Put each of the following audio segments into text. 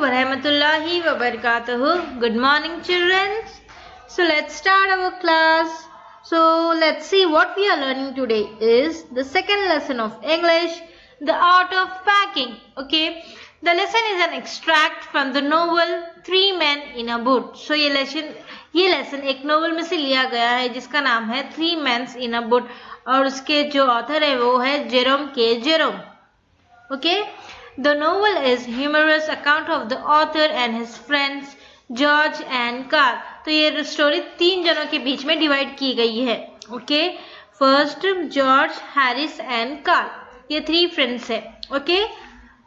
wa rahmatullahi wa barakatuhu. Good morning, children. So let's start our class. So let's see what we are learning today is the second lesson of English, the art of packing. Okay, the lesson is an extract from the novel Three Men in a Boat. So ये lesson एक novel में से लिया गया है जिसका नाम है Three Men in a Boat और उसके जो author है वो है जेरोम के Jerome. Okay, the novel is humorous account of the author and his friends George and Carl. तो ये स्टोरी तीन जनों के बीच में डिवाइड की गई है. Okay, first George, Harris and Carl, ये थ्री फ्रेंड्स है. Okay,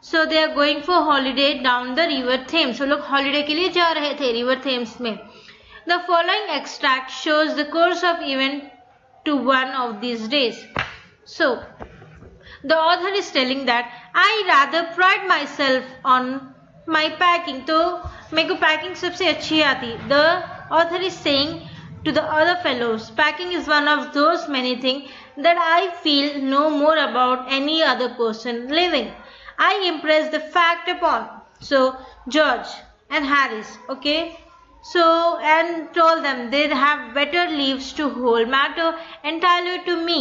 so they are going for holiday down the river Thames. वो लोग हॉलीडे के लिए जा रहे थे रिवर थेम्स में. The following extract shows the course of event to one of these days. So the author is telling that I rather pride myself on my packing. तो मेरे को पैकिंग सबसे अच्छी आती. The author is saying to the other fellows, packing is one of those many thing that I feel know more about any other person living. I impress the fact upon. So George and Harris, okay, so and told them they have better leaves to hold matter entirely to me.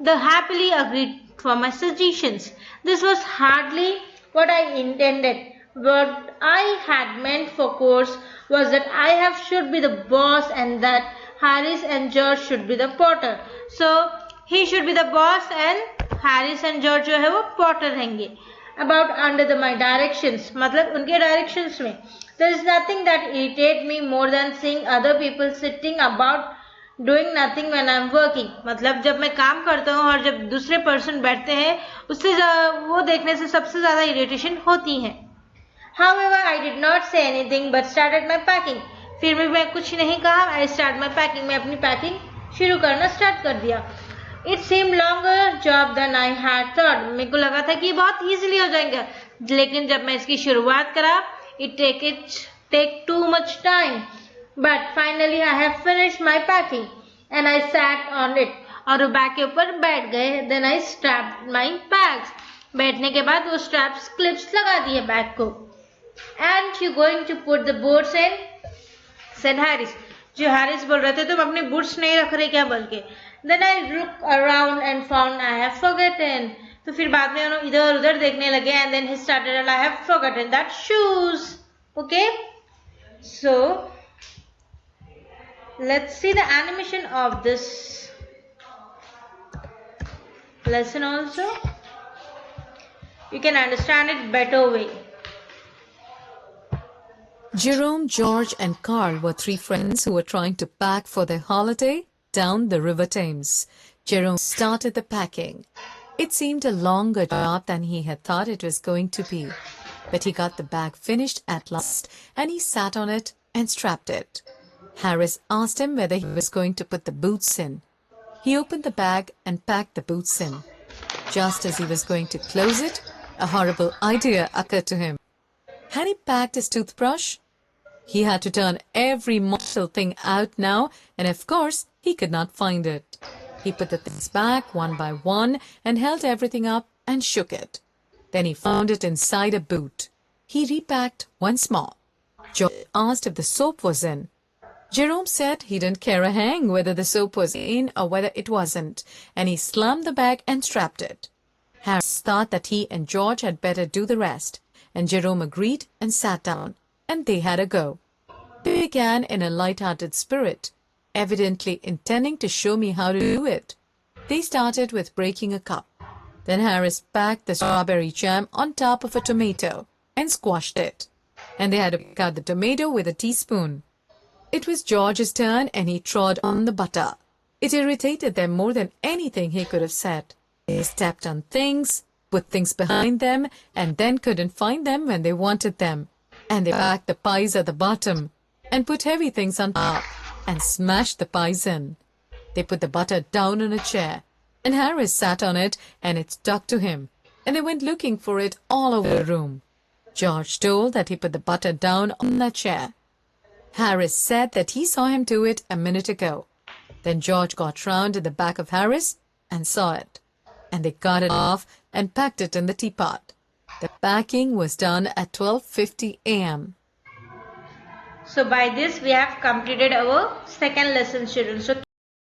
They happily agreed for my suggestions. This was hardly what I intended. What I had meant, for course, was that I have should be the boss and that Harris and George should be the potter. So he should be the boss and Harris and George जो है वो potter रहेंगे. About under my directions, मतलब उनके directions में. There is nothing that irritates me more than seeing other people sitting about doing nothing when I am working. मतलब जब मैं काम करता हूँ और जब दूसरे person बैठते हैं उससे वो देखने से सबसे ज़्यादा irritation होती है. However, I did not say anything but started my packing. फिर भी मैं कुछ नहीं कहा. I started my packing. मैं अपनी packing शुरू करना start कर दिया. It seemed longer job than I had thought. मेरे को लगा था कि ये बहुत easily हो जाएगा, लेकिन जब मैं इसकी शुरुआत करा, it take too much time. But finally I have finished my packing and I sat on it. और वो बैग के ऊपर बैठ गए. Then I strapped my bags. बैठने के बाद वो straps clips लगा दिए बैग को. And you going to put the boots in? Said Harris. जो हैरिस बोल रहे थे तुम अपने बूट्स नहीं रख रहे क्या बोल के. Then I looked around and found I have forgotten. तो फिर बाद में उन्होंने इधर उधर देखने लगे and then he started and I have forgotten that shoes. Okay, so let's see the animation of this lesson also. You can understand it better way. Jerome, George and Carl were three friends who were trying to pack for their holiday down the River Thames. Jerome started the packing. It seemed a longer job than he had thought it was going to be. But he got the bag finished at last and he sat on it and strapped it. Harris asked him whether he was going to put the boots in. He opened the bag and packed the boots in. Just as he was going to close it, a horrible idea occurred to him. Had he packed his toothbrush? He had to turn every mortal thing out now, and of course he could not find it. He put the things back one by one and held everything up and shook it. Then he found it inside a boot. He repacked once more. George asked if the soap was in. Jerome said he didn't care a hang whether the soap was in or whether it wasn't, and he slammed the bag and strapped it. Harris thought that he and George had better do the rest, and Jerome agreed and sat down, and they had a go. They began in a light-hearted spirit, evidently intending to show me how to do it. They started with breaking a cup. Then Harris packed the strawberry jam on top of a tomato and squashed it, and they had to pick out the tomato with a teaspoon. It was George's turn and he trod on the butter. It irritated them more than anything he could have said. They stepped on things, put things behind them, and then couldn't find them when they wanted them. And they packed the pies at the bottom and put heavy things on top and smashed the pies in. They put the butter down on a chair and Harris sat on it and it stuck to him, and they went looking for it all over the room. George told that he put the butter down on that chair. Harris said that he saw him do it a minute ago. Then George got round at the back of Harris and saw it, and they got it off and packed it in the teapot. The packing was done at 12:50 a.m. So by this we have completed our second lesson, children. So